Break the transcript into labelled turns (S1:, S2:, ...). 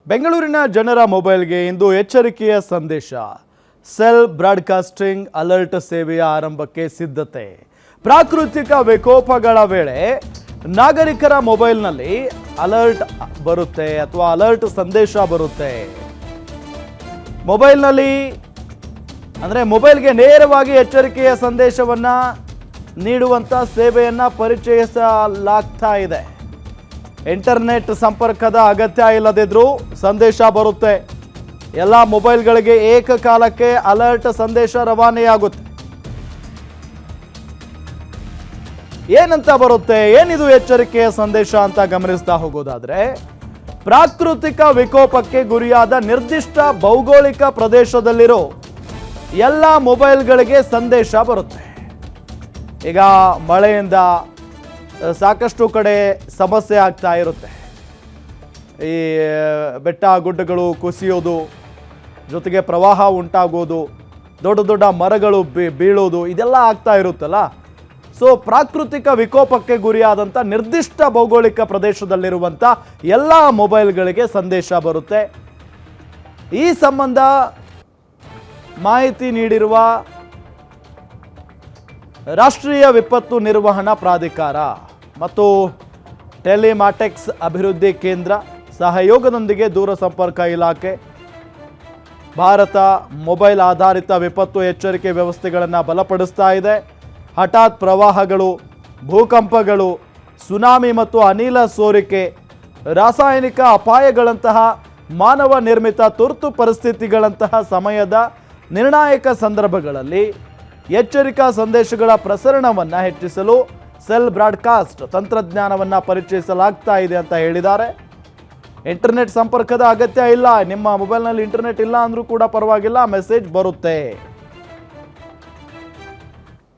S1: ಬೆಂಗಳೂರಿನ ಜನರ ಮೊಬೈಲ್ಗೆ ಇಂದು ಎಚ್ಚರಿಕೆಯ ಸಂದೇಶ. ಸೆಲ್ ಬ್ರಾಡ್ಕಾಸ್ಟಿಂಗ್ ಅಲರ್ಟ್ ಸೇವೆಯ ಆರಂಭಕ್ಕೆ ಸಿದ್ಧತೆ. ಪ್ರಾಕೃತಿಕ ವಿಕೋಪಗಳ ವೇಳೆ ನಾಗರಿಕರ ಮೊಬೈಲ್ನಲ್ಲಿ ಅಲರ್ಟ್ ಬರುತ್ತೆ ಅಥವಾ ಅಲರ್ಟ್ ಸಂದೇಶ ಬರುತ್ತೆ. ಮೊಬೈಲ್ನಲ್ಲಿ ಅಂದರೆ ಮೊಬೈಲ್ಗೆ ನೇರವಾಗಿ ಎಚ್ಚರಿಕೆಯ ಸಂದೇಶವನ್ನು ನೀಡುವಂಥ ಸೇವೆಯನ್ನು ಪರಿಚಯಿಸಲಾಗ್ತಾ ಇದೆ. ಇಂಟರ್ನೆಟ್ ಸಂಪರ್ಕದ ಅಗತ್ಯ ಇಲ್ಲದಿದ್ರೂ ಸಂದೇಶ ಬರುತ್ತೆ. ಎಲ್ಲ ಮೊಬೈಲ್ಗಳಿಗೆ ಏಕಕಾಲಕ್ಕೆ ಅಲರ್ಟ್ ಸಂದೇಶ ರವಾನೆಯಾಗುತ್ತೆ. ಏನಂತ ಬರುತ್ತೆ, ಏನಿದು ಎಚ್ಚರಿಕೆಯ ಸಂದೇಶ ಅಂತ ಗಮನಿಸ್ತಾ ಹೋಗೋದಾದ್ರೆ, ಪ್ರಾಕೃತಿಕ ವಿಕೋಪಕ್ಕೆ ಗುರಿಯಾದ ನಿರ್ದಿಷ್ಟ ಭೌಗೋಳಿಕ ಪ್ರದೇಶದಲ್ಲಿರೋ ಎಲ್ಲ ಮೊಬೈಲ್ಗಳಿಗೆ ಸಂದೇಶ ಬರುತ್ತೆ. ಈಗ ಮಳೆಯಿಂದ ಸಾಕಷ್ಟು ಕಡೆ ಸಮಸ್ಯೆ ಆಗ್ತಾ ಇರುತ್ತೆ. ಈ ಬೆಟ್ಟ ಗುಡ್ಡಗಳು ಕುಸಿಯೋದು, ಜೊತೆಗೆ ಪ್ರವಾಹ ಉಂಟಾಗೋದು, ದೊಡ್ಡ ದೊಡ್ಡ ಮರಗಳು ಬೀಳೋದು, ಇದೆಲ್ಲ ಆಗ್ತಾ ಇರುತ್ತಲ್ಲ. ಸೊ ಪ್ರಾಕೃತಿಕ ವಿಕೋಪಕ್ಕೆ ಗುರಿಯಾದಂಥ ನಿರ್ದಿಷ್ಟ ಭೌಗೋಳಿಕ ಪ್ರದೇಶದಲ್ಲಿರುವಂಥ ಎಲ್ಲ ಮೊಬೈಲ್ಗಳಿಗೆ ಸಂದೇಶ ಬರುತ್ತೆ. ಈ ಸಂಬಂಧ ಮಾಹಿತಿ ನೀಡಿರುವ ರಾಷ್ಟ್ರೀಯ ವಿಪತ್ತು ನಿರ್ವಹಣಾ ಪ್ರಾಧಿಕಾರ ಮತ್ತು ಟೆಲಿಮ್ಯಾಟಿಕ್ಸ್ ಅಭಿವೃದ್ಧಿ ಕೇಂದ್ರ ಸಹಯೋಗದೊಂದಿಗೆ ದೂರಸಂಪರ್ಕ ಇಲಾಖೆ ಭಾರತ ಮೊಬೈಲ್ ಆಧಾರಿತ ವಿಪತ್ತು ಎಚ್ಚರಿಕೆ ವ್ಯವಸ್ಥೆಗಳನ್ನು ಬಲಪಡಿಸ್ತಾ ಇದೆ. ಹಠಾತ್ ಪ್ರವಾಹಗಳು, ಭೂಕಂಪಗಳು, ಸುನಾಮಿ ಮತ್ತು ಅನಿಲ ಸೋರಿಕೆ, ರಾಸಾಯನಿಕ ಅಪಾಯಗಳಂತಹ ಮಾನವ ನಿರ್ಮಿತ ತುರ್ತು ಪರಿಸ್ಥಿತಿಗಳಂತಹ ಸಮಯದ ನಿರ್ಣಾಯಕ ಸಂದರ್ಭಗಳಲ್ಲಿ ಎಚ್ಚರಿಕಾ ಸಂದೇಶಗಳ ಪ್ರಸರಣವನ್ನು ಹೆಚ್ಚಿಸಲು ಸೆಲ್ ಬ್ರಾಡ್ಕಾಸ್ಟ್ ತಂತ್ರಜ್ಞಾನವನ್ನು ಪರಿಚಯಿಸಲಾಗ್ತಾ ಇದೆ ಅಂತ ಹೇಳಿದ್ದಾರೆ. ಇಂಟರ್ನೆಟ್ ಸಂಪರ್ಕದ ಅಗತ್ಯ ಇಲ್ಲ. ನಿಮ್ಮ ಮೊಬೈಲ್ನಲ್ಲಿ ಇಂಟರ್ನೆಟ್ ಇಲ್ಲ ಅಂದರೂ ಕೂಡ ಪರವಾಗಿಲ್ಲ, ಮೆಸೇಜ್ ಬರುತ್ತೆ.